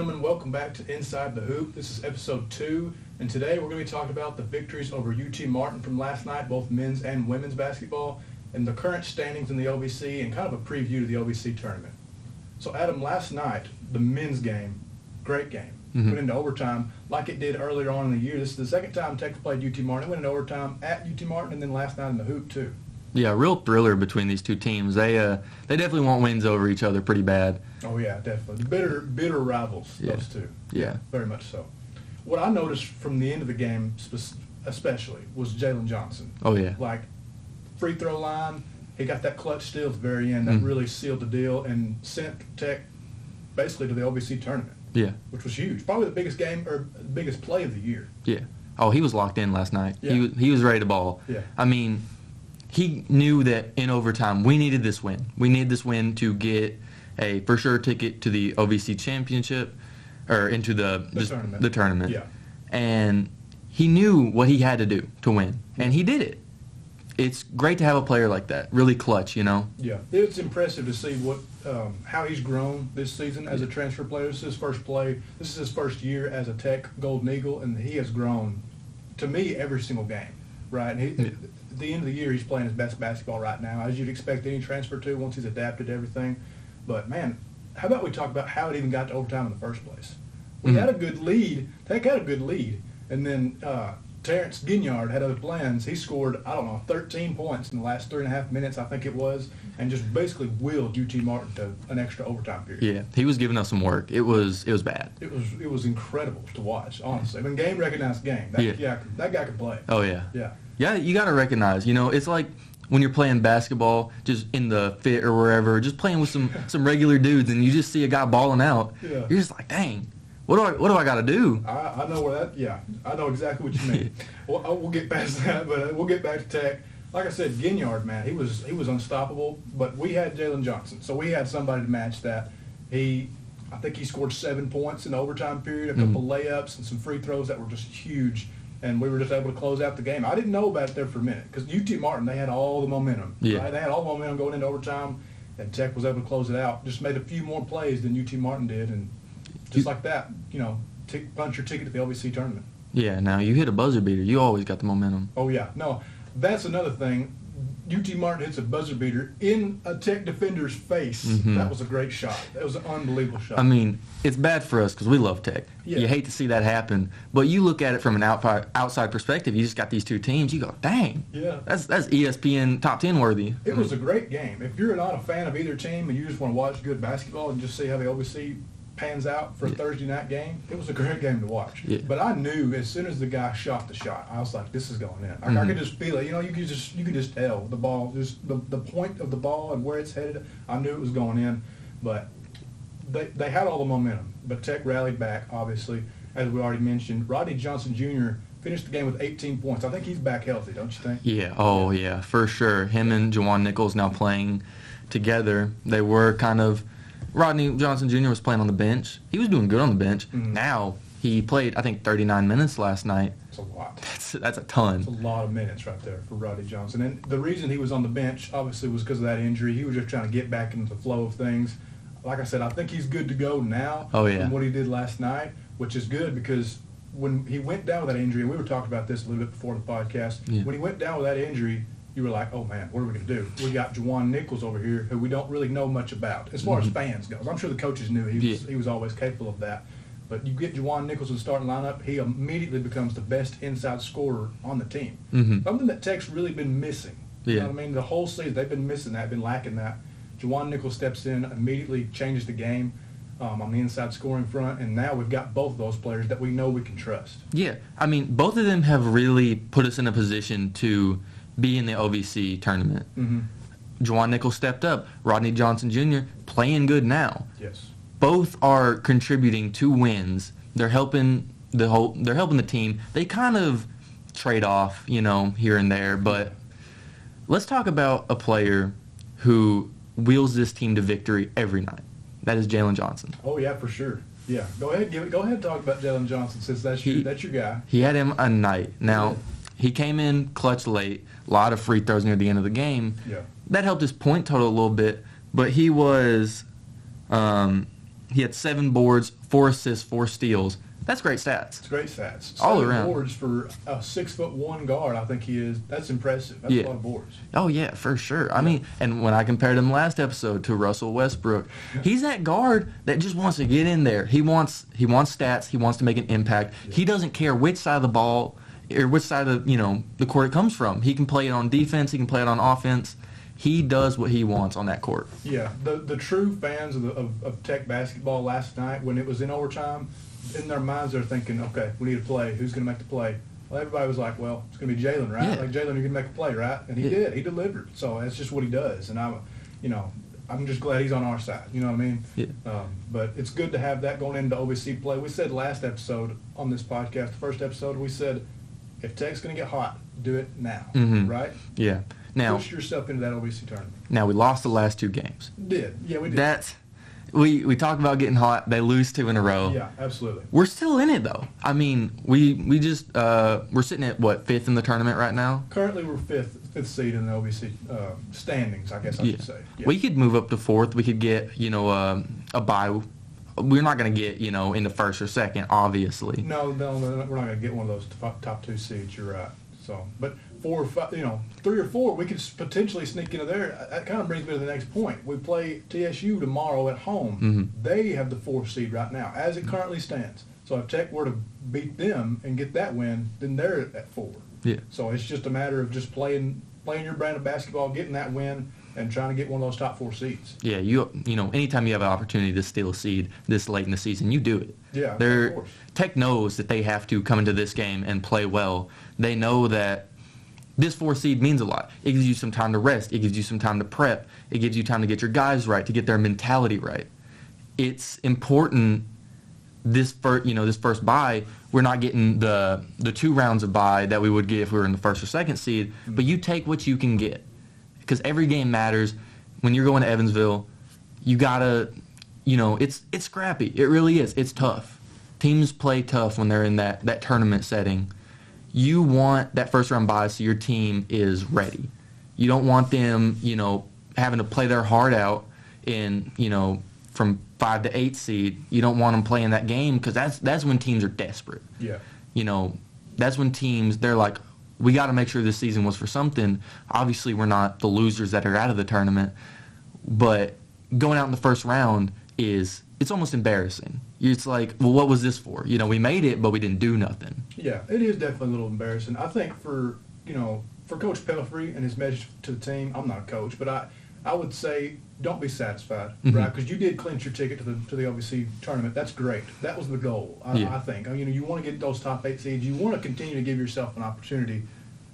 gentlemen, welcome back to Inside the Hoop. This is episode 2, and today we're going to be talking about the victories over UT Martin from last night, both men's and women's basketball, and the current standings in the OVC, and kind of a preview to the OVC tournament. So, Adam, last night, the men's game, great game. Went into overtime like it did earlier on in the year. This is the second time Tech played UT Martin. It went into overtime at UT Martin, and then last night in the hoop, too. Yeah, real thriller between these two teams. They definitely want wins over each other pretty bad. Oh, yeah, definitely. Bitter rivals, those two. Yeah. Very much so. What I noticed from the end of the game especially was Jalen Johnson. Oh, yeah. Like, free throw line, he got that clutch steal at the very end that really sealed the deal and sent Tech basically to the OVC tournament. Yeah. Which was huge. Probably the biggest game or biggest play of the year. Yeah. Oh, he was locked in last night. Yeah. He was ready to ball. Yeah. I mean, he knew that in overtime we needed this win. We needed this win to get a for sure ticket to the OVC championship or into the tournament. Yeah. And he knew what he had to do to win, and he did it. It's great to have a player like that, really clutch, you know? Yeah. It's impressive to see how he's grown this season as a transfer player. This is his first play. This is his first year as a Tech Golden Eagle, and he has grown, to me, every single game, right? And at the end of the year, he's playing his best basketball right now, as you'd expect any transfer to once he's adapted to everything. But, man, how about we talk about how it even got to overtime in the first place? We had a good lead. Tech had a good lead, and then Terrence Ginyard had other plans. He scored, 13 points in the last 3.5 minutes, I think it was, and just basically willed UT Martin to an extra overtime period. Yeah, he was giving us some work. It was bad. It was incredible to watch, honestly. I mean, game recognized game. That guy could play. Oh, yeah. Yeah. Yeah, you got to recognize, it's like when you're playing basketball, just in the fit or wherever, just playing with some regular dudes, and you just see a guy balling out. Yeah. You're just like, dang. What do I got to do? I know where that. Yeah, I know exactly what you mean. We'll get past that, but we'll get back to Tech. Like I said, Ginyard, man, he was unstoppable. But we had Jalen Johnson, so we had somebody to match that. I think he scored 7 points in the overtime period, a couple layups, and some free throws that were just huge. And we were just able to close out the game. I didn't know about it there for a minute because UT Martin, they had all the momentum. Yeah. Right? They had all the momentum going into overtime, and Tech was able to close it out. Just made a few more plays than UT Martin did, and just like that, punch your ticket to the OVC tournament. Yeah, now you hit a buzzer beater. You always got the momentum. Oh, yeah. No, that's another thing. UT Martin hits a buzzer beater in a Tech defender's face. That was a great shot. That was an unbelievable shot. I mean, it's bad for us because we love Tech. Yeah. You hate to see that happen. But you look at it from an outside perspective. You just got these two teams. You go, dang. Yeah. That's ESPN top 10 worthy. It was a great game. If you're not a fan of either team and you just want to watch good basketball and just see how the OVC pans out for a Thursday night game, it was a great game to watch. Yeah. But I knew as soon as the guy shot the shot, I was like, this is going in. I could just feel it. You could just tell the ball, just the point of the ball and where it's headed. I knew it was going in. But they had all the momentum. But Tech rallied back, obviously, as we already mentioned. Rodney Johnson Jr. finished the game with 18 points. I think he's back healthy, don't you think? Yeah. Oh, yeah, for sure. Him and Juwan Nichols now playing together. They were kind of – Rodney Johnson Jr. was playing on the bench. He was doing good on the bench. Now he played, I think, 39 minutes last night. That's a lot. That's a ton. That's a lot of minutes right there for Rodney Johnson. And the reason he was on the bench, obviously, was because of that injury. He was just trying to get back into the flow of things. Like I said, I think he's good to go now from what he did last night, which is good because when he went down with that injury, and we were talking about this a little bit before the podcast, when he went down with that injury, you were like, oh, man, what are we going to do? We got Juwan Nichols over here who we don't really know much about as far as fans goes. I'm sure the coaches knew he was always capable of that. But you get Juwan Nichols in the starting lineup, he immediately becomes the best inside scorer on the team. Something that Tech's really been missing. You know what I mean? The whole season, they've been missing that, been lacking that. Juwan Nichols steps in, immediately changes the game on the inside scoring front, and now we've got both of those players that we know we can trust. Yeah. I mean, both of them have really put us in a position to – be in the OVC tournament. Juwan Nichols stepped up. Rodney Johnson Jr. playing good now. Yes. Both are contributing to wins. They're helping the team. They kind of trade off, here and there. But let's talk about a player who wheels this team to victory every night. That is Jalen Johnson. Oh yeah, for sure. Yeah. Go ahead and talk about Jalen Johnson since that's your guy. He had him a night. Now. He came in clutch late, a lot of free throws near the end of the game. Yeah. That helped his point total a little bit, but he was He had 7 boards, 4 assists, 4 steals. That's great stats. It's great stats. All 7 around. boards for a 6'1" guard, I think he is. That's impressive. That's a lot of boards. Oh, yeah, for sure. I mean, and when I compared him last episode to Russell Westbrook, he's that guard that just wants to get in there. He wants stats. He wants to make an impact. Yeah. He doesn't care which side of the ball or which side of the court it comes from. He can play it on defense. He can play it on offense. He does what he wants on that court. Yeah, the true fans of Tech basketball last night, when it was in overtime, in their minds they're thinking, okay, we need a play. Who's going to make the play? Well, everybody was like, well, it's going to be Jalen, right? Yeah. Like, Jalen, you're going to make a play, right? And he did. He delivered. So that's just what he does. And I'm just glad he's on our side. You know what I mean? Yeah. But it's good to have that going into OVC play. We said last episode on this podcast, the first episode, we said, if Tech's going to get hot, do it now, right? Yeah. Now, push yourself into that OVC tournament. Now, we lost the last 2 games. Did. Yeah, we did. We talked about getting hot. They lose 2 in a row. Yeah, absolutely. We're still in it, though. I mean, we just we're sitting at, 5th in the tournament right now? Currently, we're fifth seed in the OVC standings, I guess I should say. Yeah. We could move up to 4th. We could get, a bye. We're not going to get, in the 1st or 2nd, obviously. No, we're not going to get one of those top 2 seeds. You're right. So, but 4 or 5, 3 or 4, we could potentially sneak into there. That kind of brings me to the next point. We play TSU tomorrow at home. Mm-hmm. They have the 4th seed right now, as it currently stands. So if Tech were to beat them and get that win, then they're at 4. Yeah. So it's just a matter of just playing your brand of basketball, getting that win, and trying to get one of those top 4 seeds. Yeah, anytime you have an opportunity to steal a seed this late in the season, you do it. Yeah, of course. Tech knows that they have to come into this game and play well. They know that this 4th seed means a lot. It gives you some time to rest. It gives you some time to prep. It gives you time to get your guys right, to get their mentality right. It's important this first bye, we're not getting the 2 rounds of bye that we would get if we were in the 1st or 2nd seed, but you take what you can get. Because every game matters. When you're going to Evansville, you gotta, it's scrappy. It really is. It's tough. Teams play tough when they're in that tournament setting. You want that first round bye so your team is ready. You don't want them, having to play their heart out in, from 5 to 8 seed. You don't want them playing that game because that's when teams are desperate. Yeah. That's when teams, they're like, we got to make sure this season was for something. Obviously, we're not the losers that are out of the tournament, but going out in the first round it's almost embarrassing. It's like, well, what was this for? We made it, but we didn't do nothing. Yeah, it is definitely a little embarrassing. I think for Coach Pelfrey and his message to the team, I'm not a coach, but I would say don't be satisfied, right? Because you did clinch your ticket to the OVC tournament. That's great. That was the goal, I think. You want to get those top 8 seeds. You want to continue to give yourself an opportunity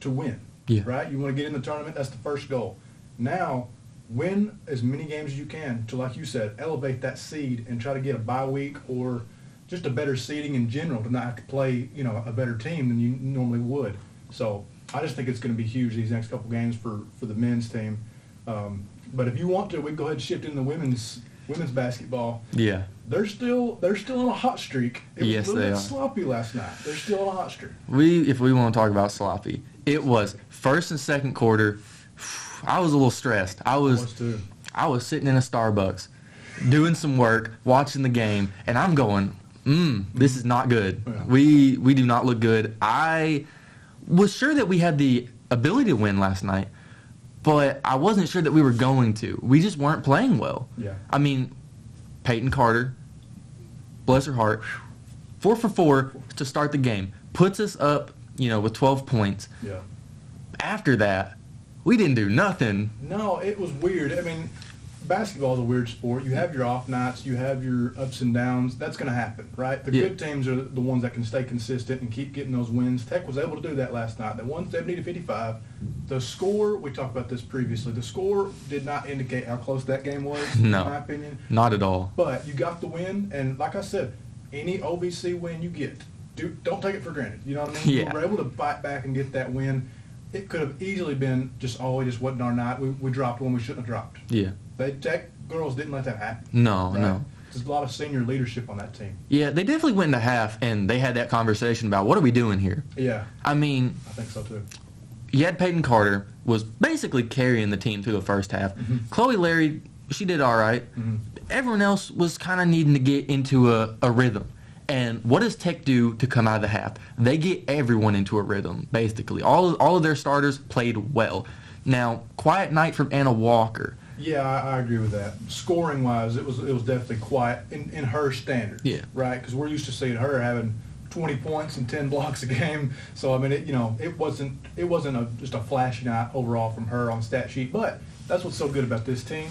to win, right? You want to get in the tournament. That's the first goal. Now, win as many games as you can to, like you said, elevate that seed and try to get a bye week or just a better seeding in general to not have to play, a better team than you normally would. So I just think it's going to be huge these next couple games for the men's team. But if you want to, we can go ahead and shift into women's basketball. Yeah. They're still on a hot streak. It was a little bit sloppy last night. They're still on a hot streak. If we want to talk about sloppy, it was first and second quarter. I was a little stressed. I was sitting in a Starbucks doing some work, watching the game, and I'm going, this is not good. Yeah. We do not look good. I was sure that we had the ability to win last night, but I wasn't sure that we were going to. We just weren't playing well. Yeah. I mean, Peyton Carter, bless her heart, 4 for 4 to start the game, puts us up, with 12 points. Yeah. After that, we didn't do nothing. No, it was weird. I mean, basketball is a weird sport. You have your off nights. You have your ups and downs. That's going to happen, right? The good teams are the ones that can stay consistent and keep getting those wins. Tech was able to do that last night. They won 70-55. The score, we talked about this previously, the score did not indicate how close that game was, in my opinion. Not at all. But you got the win, and like I said, any OVC win you get, don't take it for granted. You know what I mean? Yeah. We were able to fight back and get that win. It could have easily been it just wasn't our night. We dropped one we shouldn't have dropped. Yeah. The Tech girls didn't let that happen. No, right? no. There's a lot of senior leadership on that team. Yeah, they definitely went into half, and they had that conversation about, what are we doing here? Yeah. I mean, I think so, too. You had Peyton Carter was basically carrying the team through the first half. Mm-hmm. Chloe Larry she did all right. Mm-hmm. Everyone else was kind of needing to get into a rhythm. And what does Tech do to come out of the half? They get everyone into a rhythm, basically. All of their starters played well. Now, quiet night from Anna Walker. Yeah, I agree with that. Scoring-wise, it was definitely quiet in her standards. Yeah. Right? Because we're used to seeing her having 20 points and 10 blocks a game. So, I mean, it wasn't just a flashy night overall from her on the stat sheet. But that's what's so good about this team.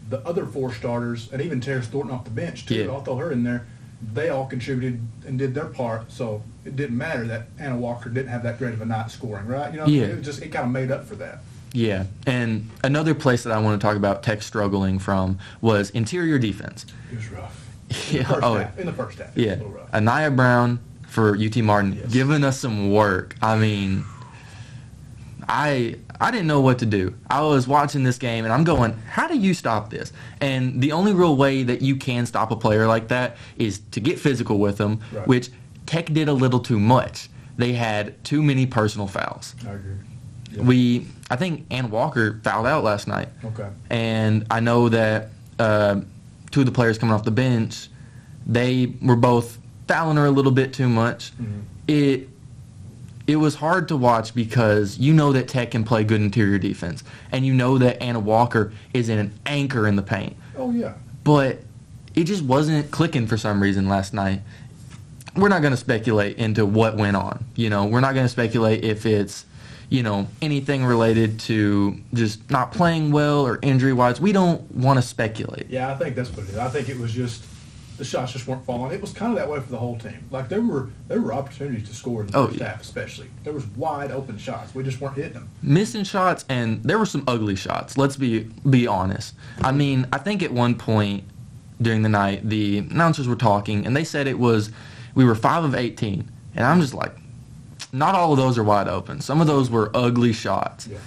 The other 4 starters, and even Terrace Thornton off the bench, too, I'll throw her in there, they all contributed and did their part. So it didn't matter that Anna Walker didn't have that great of a night scoring, right? It kind of made up for that. Yeah, and another place that I want to talk about Tech struggling from was interior defense. It was rough. In the first half. Yeah. It was a little rough. Anaya Brown for UT Martin, Yes. giving us some work. I mean, I didn't know what to do. I was watching this game, and I'm going, how do you stop this? And the only real way that you can stop a player like that is to get physical with them, Right. which Tech did a little too much. They had too many personal fouls. I agree. I think Ann Walker fouled out last night. Okay. And I know that 2 of the players coming off the bench, they were both fouling her a little bit too much. Mm-hmm. It was hard to watch because you know that Tech can play good interior defense, and you know that Anna Walker is an anchor in the paint. Oh, yeah. But it just wasn't clicking for some reason last night. We're not going to speculate into what went on. We're not going to speculate if it's, anything related to just not playing well or injury-wise. We don't want to speculate. Yeah, I think that's what it is. I think it was just the shots just weren't falling. It was kind of that way for the whole team. Like there were opportunities to score in the first half, especially. There was wide open shots. We just weren't hitting them. Missing shots, and there were some ugly shots. Let's be honest. I mean, I think at one point during the night, the announcers were talking, and they said we were 5 of 18, and I'm just like, not all of those are wide open. Some of those were ugly shots. Yeah.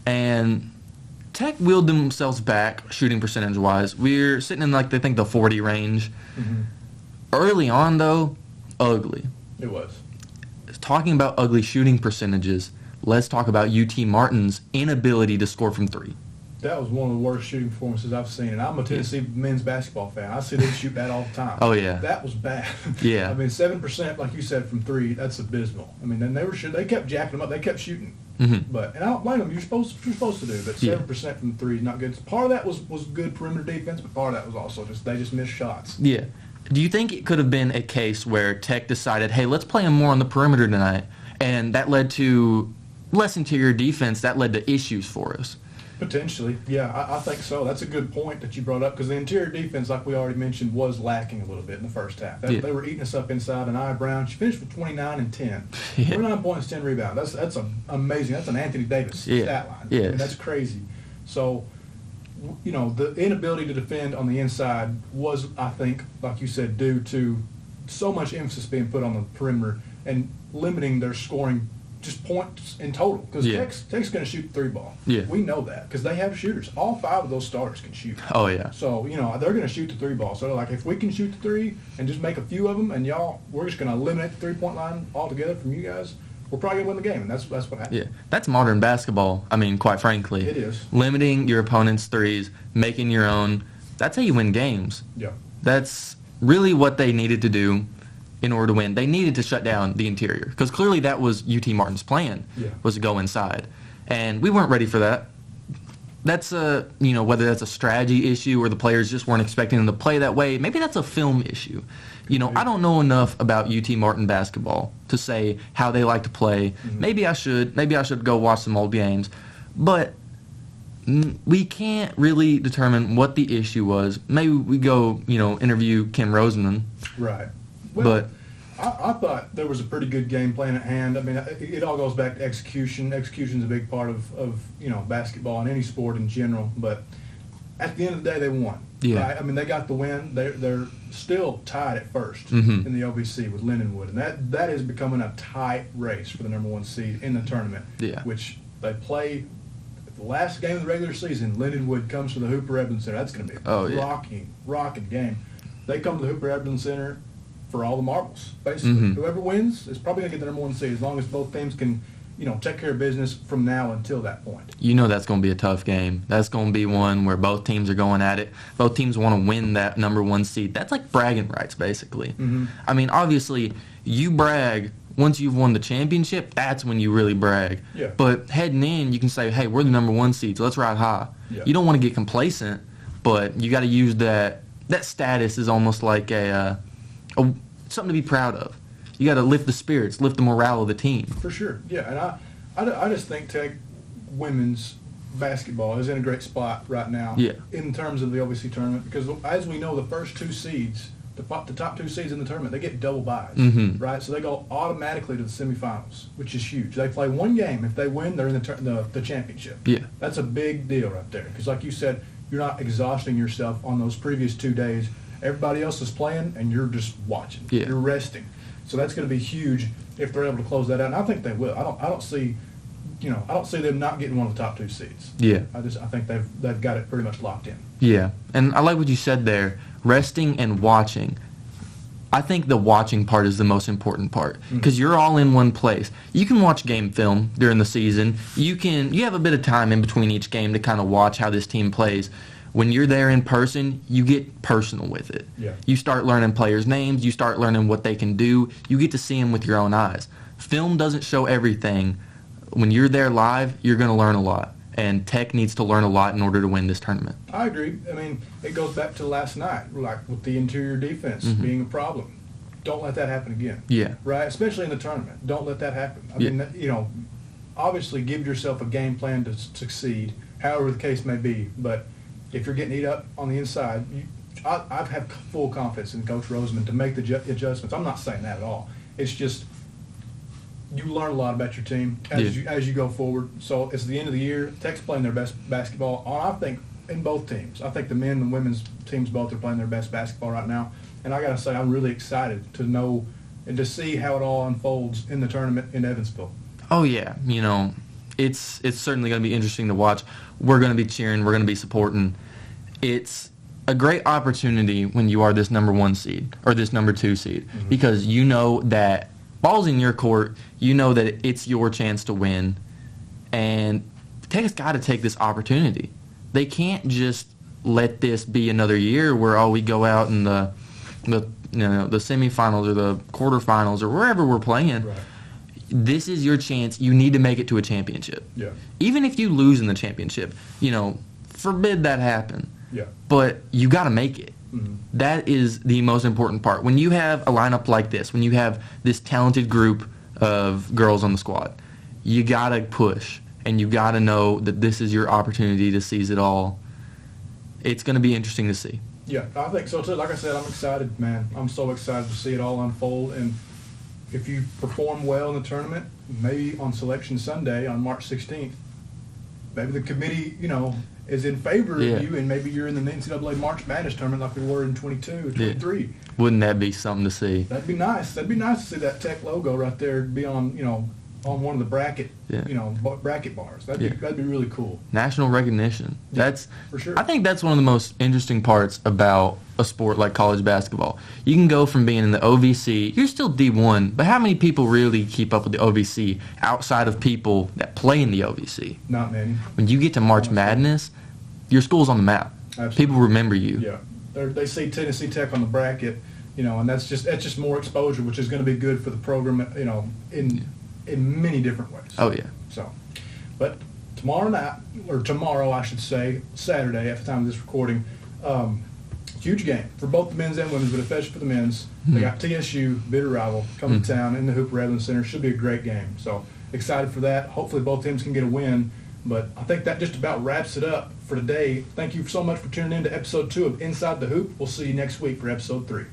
And Tech wheeled themselves back shooting percentage-wise. We're sitting in, the 40 range. Mm-hmm. Early on, though, ugly. It was. Talking about ugly shooting percentages, let's talk about UT Martin's inability to score from 3. That was one of the worst shooting performances I've seen, and I'm a Tennessee men's basketball fan. I see them shoot that all the time. Oh, yeah. That was bad. Yeah. I mean, 7%, like you said, from 3, that's abysmal. I mean, then they kept jacking them up. They kept shooting. Mm-hmm. And I don't blame them. You're supposed to do, but 7% from 3 is not good. Part of that was good perimeter defense, but part of that was also they just missed shots. Yeah. Do you think it could have been a case where Tech decided, hey, let's play them more on the perimeter tonight, and that led to less interior defense, that led to issues for us? Potentially, yeah, I think so. That's a good point that you brought up because the interior defense, like we already mentioned, was lacking a little bit in the first half. They were eating us up inside. And Anaya Brown, she finished with 29 and 10. 29 points, 10 rebounds. That's amazing. That's an Anthony Davis stat line. Yes. I mean, that's crazy. So, the inability to defend on the inside was, I think, like you said, due to so much emphasis being put on the perimeter and limiting their scoring just points in total because Tech's going to shoot the 3-ball. Yeah. We know that because they have shooters. All 5 of those starters can shoot. Oh, yeah. So, they're going to shoot the 3-ball. So, if we can shoot the 3 and just make a few of them and we're just going to eliminate the 3-point line altogether from you guys, we're probably going to win the game. And that's what happened. Yeah. That's modern basketball, I mean, quite frankly. It is. Limiting your opponent's threes, making your own. That's how you win games. Yeah. That's really what they needed to do in order to win. They needed to shut down the interior because clearly that was UT Martin's plan, was to go inside. And we weren't ready for that. That's whether that's a strategy issue or the players just weren't expecting them to play that way. Maybe that's a film issue. I don't know enough about UT Martin basketball to say how they like to play. Mm-hmm. Maybe I should go watch some old games. But we can't really determine what the issue was. Maybe we go, interview Kim Roseman. Right. Well, I thought there was a pretty good game plan at hand. I mean, it all goes back to execution. Execution is a big part of basketball and any sport in general. But at the end of the day, they won. Yeah. Right? I mean, they got the win. They're still tied at first mm-hmm. in the OVC with Lindenwood, and that is becoming a tight race for the number 1 seed in the tournament. Yeah. Which they play. The last game of the regular season, Lindenwood comes to the Hooper Ebden Center. That's going to be a rocking game. They come to the Hooper Ebden Center for all the marbles, basically. Mm-hmm. Whoever wins is probably going to get the number 1 seed as long as both teams can take care of business from now until that point. You know that's going to be a tough game. That's going to be one where both teams are going at it. Both teams want to win that number 1 seed. That's like bragging rights, basically. Mm-hmm. I mean, obviously, you brag once you've won the championship. That's when you really brag. Yeah. But heading in, you can say, hey, we're the number 1 seed, so let's ride high. Yeah. You don't want to get complacent, but you got to use that. That status is almost like a something to be proud of. You got to lift the spirits, lift the morale of the team. For sure, yeah. And I just think Tech women's basketball is in a great spot right now in terms of the OVC tournament because, as we know, the first 2 seeds, the top 2 seeds in the tournament, they get double byes, right? So they go automatically to the semifinals, which is huge. They play 1 game. If they win, they're in the championship. Yeah. That's a big deal right there because, like you said, you're not exhausting yourself on those previous 2 days. Everybody else is playing, and you're just watching. Yeah. You're resting. So that's going to be huge if they're able to close that out. And I think they will. I don't see them not getting one of the top 2 seeds. Yeah. I think they've got it pretty much locked in. Yeah. And I like what you said there, resting and watching. I think the watching part is the most important part because you're all in one place. You can watch game film during the season. You have a bit of time in between each game to kind of watch how this team plays. When you're there in person, you get personal with it. Yeah. You start learning players' names. You start learning what they can do. You get to see them with your own eyes. Film doesn't show everything. When you're there live, you're going to learn a lot. And Tech needs to learn a lot in order to win this tournament. I agree. I mean, it goes back to last night, like with the interior defense being a problem. Don't let that happen again. Yeah. Right? Especially in the tournament. Don't let that happen. I mean, obviously give yourself a game plan to succeed, however the case may be. But if you're getting eat up on the inside, I have full confidence in Coach Roseman to make the adjustments. I'm not saying that at all. It's just you learn a lot about your team as you go forward. So it's the end of the year. Tech's playing their best basketball. I think in both teams. I think the men and women's teams both are playing their best basketball right now. And I got to say, I'm really excited to know and to see how it all unfolds in the tournament in Evansville. Oh yeah, it's certainly going to be interesting to watch. We're going to be cheering. We're going to be supporting. It's a great opportunity when you are this number 1 seed or this number 2 seed because you know that ball's in your court. You know that it's your chance to win, and Tech's got to take this opportunity. They can't just let this be another year where we go out in the semifinals or the quarterfinals or wherever we're playing. Right. This is your chance. You need to make it to a championship. Yeah. Even if you lose in the championship, forbid that happen. Yeah. But you got to make it. Mm-hmm. That is the most important part. When you have a lineup like this, when you have this talented group of girls on the squad, you got to push, and you got to know that this is your opportunity to seize it all. It's going to be interesting to see. Yeah, I think so too. Like I said, I'm excited, man. I'm so excited to see it all unfold. And if you perform well in the tournament, maybe on Selection Sunday on March 16th, maybe the committee, is in favor of you, and maybe you're in the NCAA March Madness tournament like we were in 22 or 23. Yeah. Wouldn't that be something to see? That'd be nice. That'd be nice to see that Tech logo right there be on, on one of the bracket, bracket bars. That'd be really cool. National recognition. That's for sure. I think that's one of the most interesting parts about a sport like college basketball. You can go from being in the OVC, you're still D1, but how many people really keep up with the OVC outside of people that play in the OVC? Not many. When you get to March Madness, your school's on the map. Absolutely. People remember you. Yeah. They see Tennessee Tech on the bracket, and that's just more exposure, which is going to be good for the program, in many different ways. Oh, yeah. So, but tomorrow, I should say, Saturday, at the time of this recording, huge game for both the men's and women's, but especially for the men's. They got TSU, bitter rival, coming to town in the Hooper Evans Center. Should be a great game. So, excited for that. Hopefully both teams can get a win. But I think that just about wraps it up for today. Thank you so much for tuning in to episode 2 of Inside the Hoop. We'll see you next week for episode 3.